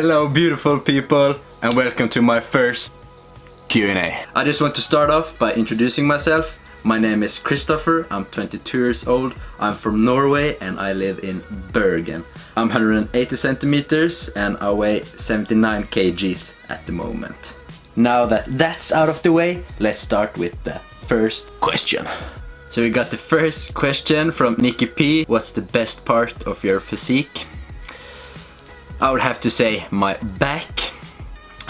Hello beautiful people and welcome to my first Q&A. I just want to start off by introducing myself. My name is Christopher, I'm 22 years old, I'm from Norway and I live in Bergen. I'm 180 centimeters and I weigh 79 kgs at the moment. Now that that's out of the way, let's start with the first question. So we got the first question from Nicky P. What's the best part of your physique? I would have to say my back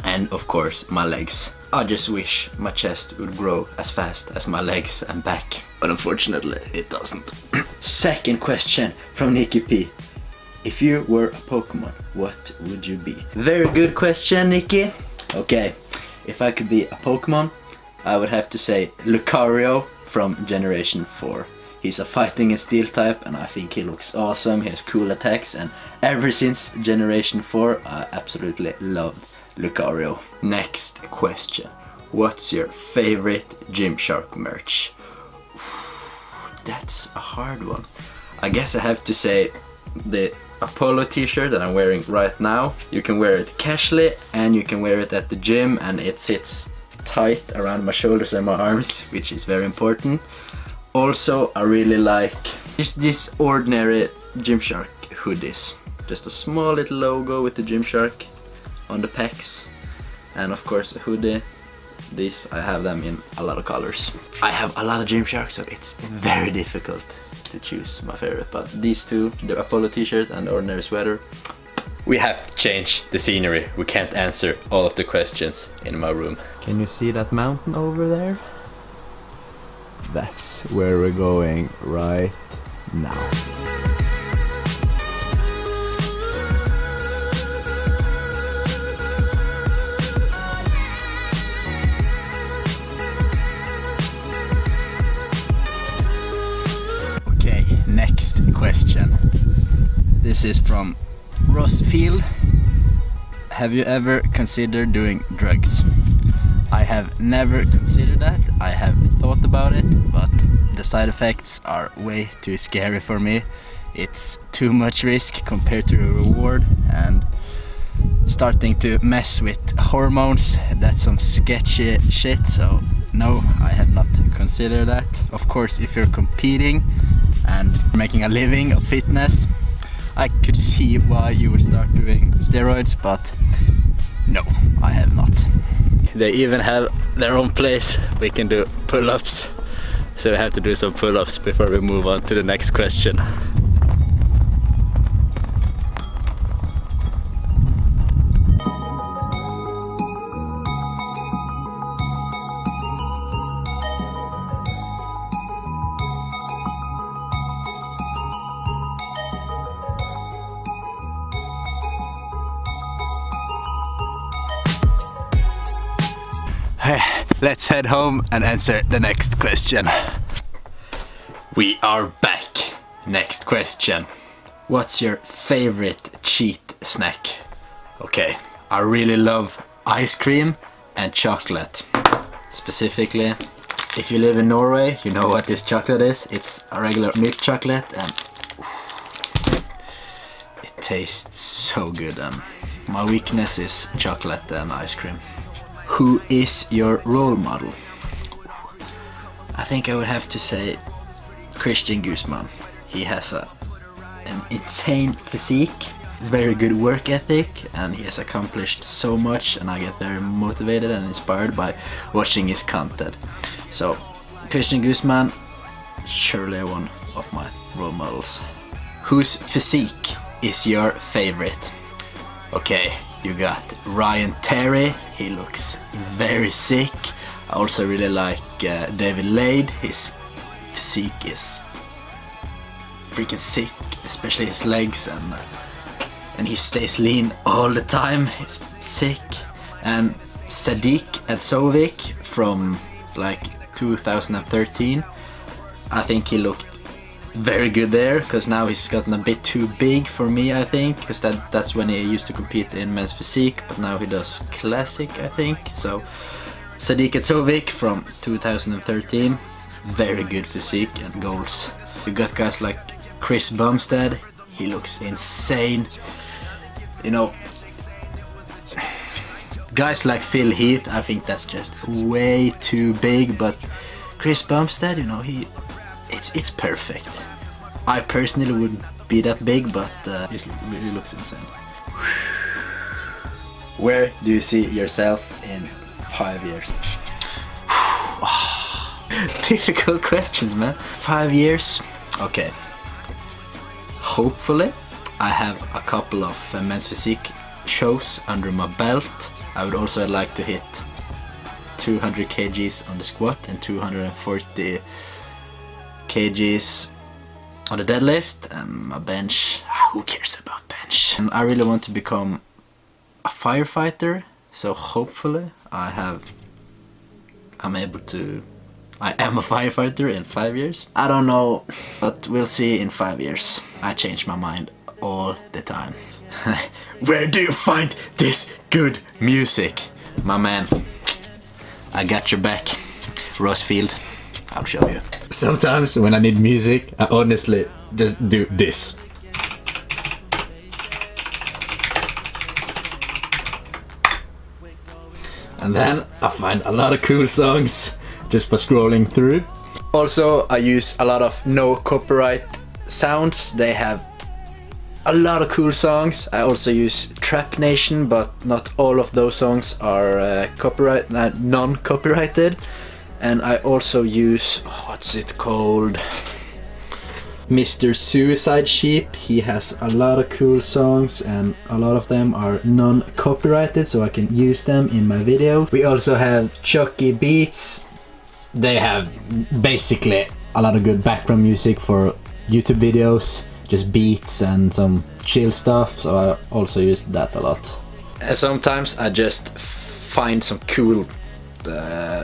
and of course my legs. I just wish my chest would grow as fast as my legs and back, but unfortunately it doesn't. Second question from Nicky P. If you were a Pokemon, what would you be? Very good question, Nicky. Okay, if I could be a Pokemon, I would have to say Lucario from Generation 4. He's a fighting and steel type and I think he looks awesome, he has cool attacks, and ever since Generation 4 I absolutely loved Lucario. Next question. What's your favorite Gymshark merch? That's a hard one. I guess I have to say the Apollo t-shirt that I'm wearing right now. You can wear it casually and you can wear it at the gym and it sits tight around my shoulders and my arms, which is very important. Also, I really like just this ordinary Gymshark hoodies. Just a small little logo with the Gymshark on the pecs, and of course a hoodie. These, I have them in a lot of colors. I have a lot of Gymshark, so it's very difficult to choose my favorite, but these two, the Apollo t-shirt and the ordinary sweater. We have to change the scenery. We can't answer all of the questions in my room. Can you see that mountain over there? That's where we're going right now. Okay, next question. This is from Field. Have you ever considered doing drugs? I have never considered that. I have thought about it, but the side effects are way too scary for me. It's too much risk compared to the reward, and starting to mess with hormones, that's some sketchy shit, so no, I have not considered that. Of course, if you're competing and making a living of fitness, I could see why you would start doing steroids, but no, I have not. They even have their own place we can do pull-ups, so we have to do some pull-ups before we move on to the next question. Let's head home and answer the next question. We are back. Next question. What's your favorite cheat snack? Okay, I really love ice cream and chocolate. Specifically, if you live in Norway, you know what this chocolate is. It's a regular milk chocolate and it tastes so good. My weakness is chocolate and ice cream. Who is your role model? I think I would have to say Christian Guzman. He has an insane physique, very good work ethic, and he has accomplished so much, and I get very motivated and inspired by watching his content. So Christian Guzman, surely one of my role models. Whose physique is your favorite? Okay, you got Ryan Terry, he looks very sick. I also really like David Lade, his physique is freaking sick, especially his legs, and he stays lean all the time, he's sick. And Sadiq Adsovic from like 2013, I think he looked very good there, because now he's gotten a bit too big for me, I think, because that's when he used to compete in men's physique, but now he does classic, I think. So Sadiq Adsovic from 2013, very good physique and goals. You got guys like Chris Bumstead, he looks insane. You know, Guys like Phil Heath, I think that's just way too big, but Chris Bumstead, you know, it's perfect. I personally wouldn't be that big, but he looks insane. Where do you see yourself in 5 years? Difficult questions, man. 5 years? Okay. Hopefully, I have a couple of men's physique shows under my belt. I would also like to hit 200 kgs on the squat and 240 kgs on the deadlift, and a bench. Who cares about bench? And I really want to become a firefighter, so hopefully I am a firefighter in 5 years. I don't know, but we'll see in 5 years. I change my mind all the time. Where do you find this good music? My man, I got your back. Ross Field, I'll show you. Sometimes when I need music, I honestly just do this. And then I find a lot of cool songs just by scrolling through. Also, I use a lot of no copyright sounds. They have a lot of cool songs. I also use Trap Nation, but not all of those songs are non-copyrighted. And I also use, what's it called? Mr. Suicide Sheep. He has a lot of cool songs and a lot of them are non-copyrighted, so I can use them in my video. We also have Chucky Beats. They have basically a lot of good background music for YouTube videos, just beats and some chill stuff, so I also use that a lot. And sometimes I just find some cool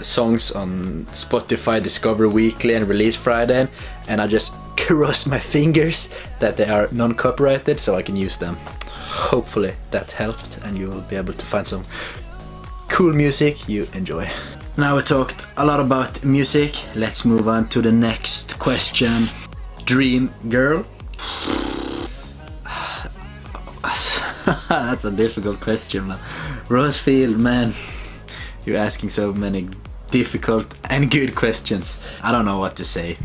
songs on Spotify Discover Weekly and Release Friday, and I just cross my fingers that they are non-copyrighted so I can use them. Hopefully that helped and you will be able to find some cool music you enjoy. Now we talked a lot about music, let's move on to the next question. Dream girl? That's a difficult question, man. Ross Field, man, you're asking so many difficult and good questions. I don't know what to say.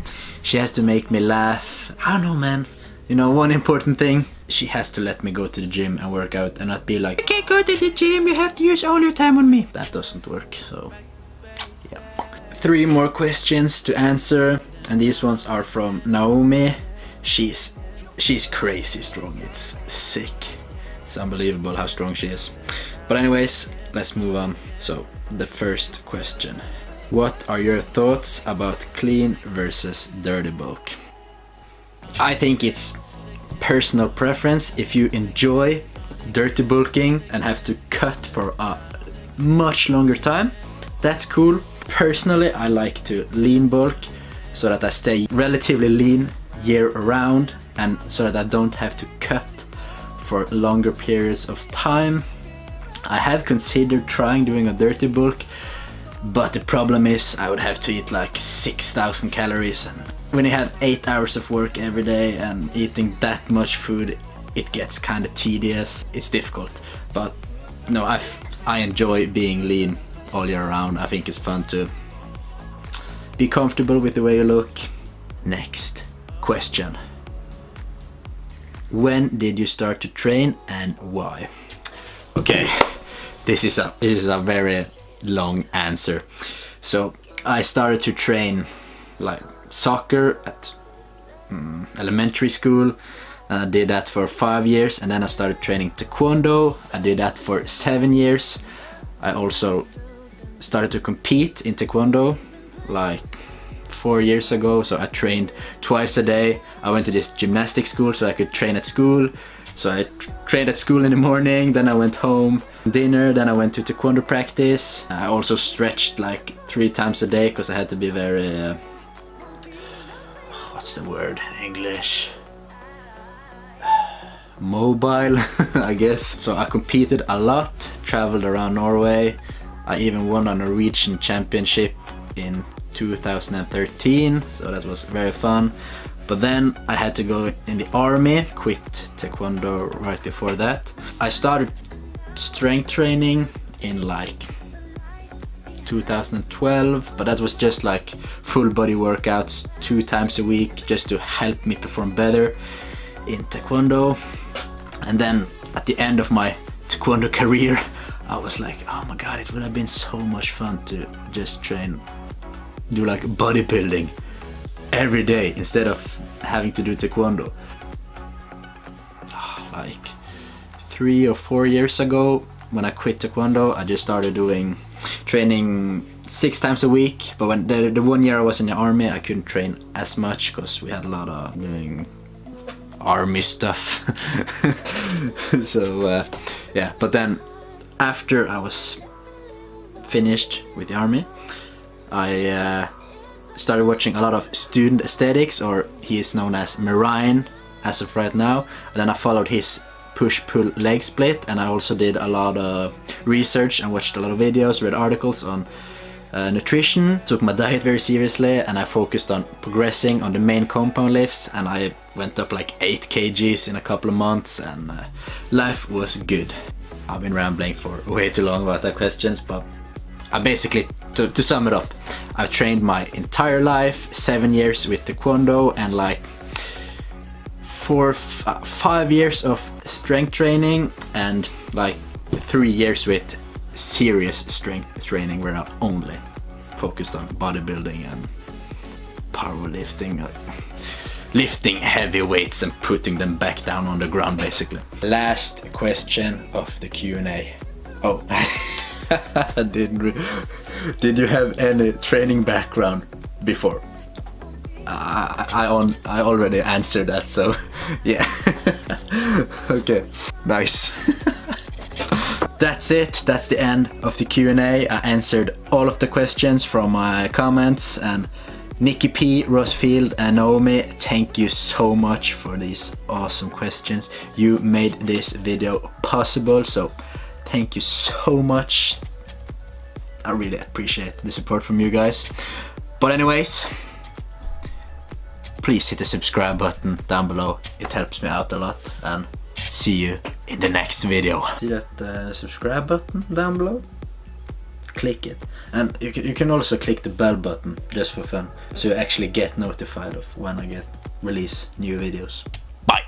She has to make me laugh. I don't know, man. You know, one important thing, she has to let me go to the gym and work out and not be like, you can't go to the gym, you have to use all your time on me. That doesn't work, so yeah. 3 more questions to answer, and these ones are from Naomi. She's crazy strong, it's sick. It's unbelievable how strong she is. But anyways, let's move on. So, the first question. What are your thoughts about clean versus dirty bulk? I think it's personal preference. If you enjoy dirty bulking and have to cut for a much longer time, that's cool. Personally, I like to lean bulk so that I stay relatively lean year round and so that I don't have to cut for longer periods of time. I have considered trying doing a dirty bulk, but the problem is I would have to eat like 6,000 calories, and when you have 8 hours of work every day and eating that much food, it gets kind of tedious. It's difficult, but no, I enjoy being lean all year round. I think it's fun to be comfortable with the way you look. Next question. When did you start to train and why? Okay, this is a very long answer. So I started to train like soccer at elementary school, and I did that for 5 years, and then I started training taekwondo. I did that for 7 years. I also started to compete in taekwondo like 4 years ago, so I trained twice a day. I went to this gymnastics school so I could train at school. So I trained at school in the morning, then I went home, dinner, then I went to taekwondo practice. I also stretched like 3 times a day because I had to be very, what's the word in English? Mobile, I guess. So I competed a lot, traveled around Norway. I even won a Norwegian championship in 2013, so that was very fun. But then I had to go in the army, quit taekwondo right before that. I started strength training in like 2012, but that was just like full body workouts 2 times a week just to help me perform better in taekwondo. And then at the end of my taekwondo career, I was like, oh my god, it would have been so much fun to just do like bodybuilding every day instead of having to do taekwondo. Like 3 or 4 years ago, when I quit taekwondo, I just started doing training 6 times a week. But when the 1 year I was in the army, I couldn't train as much because we had a lot of doing army stuff. So yeah, but then after I was finished with the army, I started watching a lot of Student Aesthetics, or he is known as Marine as of right now. And then I followed his push-pull leg split, and I also did a lot of research and watched a lot of videos, read articles on nutrition, took my diet very seriously, and I focused on progressing on the main compound lifts, and I went up like 8 kgs in a couple of months, and life was good. I've been rambling for way too long about that questions, but I basically, to sum it up, I've trained my entire life, 7 years with taekwondo, and like 5 years of strength training, and like 3 years with serious strength training where I only focused on bodybuilding and powerlifting, lifting heavy weights and putting them back down on the ground basically. Last question of the Q&A. Oh, did you have any training background before? I already answered that, so yeah. Okay, nice. That's it, that's the end of the Q&A. I answered all of the questions from my comments, and Nicky P, Field Naomi, thank you so much for these awesome questions. You made this video possible, so thank you so much. I really appreciate the support from you guys. But anyways, please hit the subscribe button down below. It helps me out a lot, and see you in the next video. See that subscribe button down below? Click it. And you can also click the bell button just for fun, so you actually get notified of when I release new videos. Bye!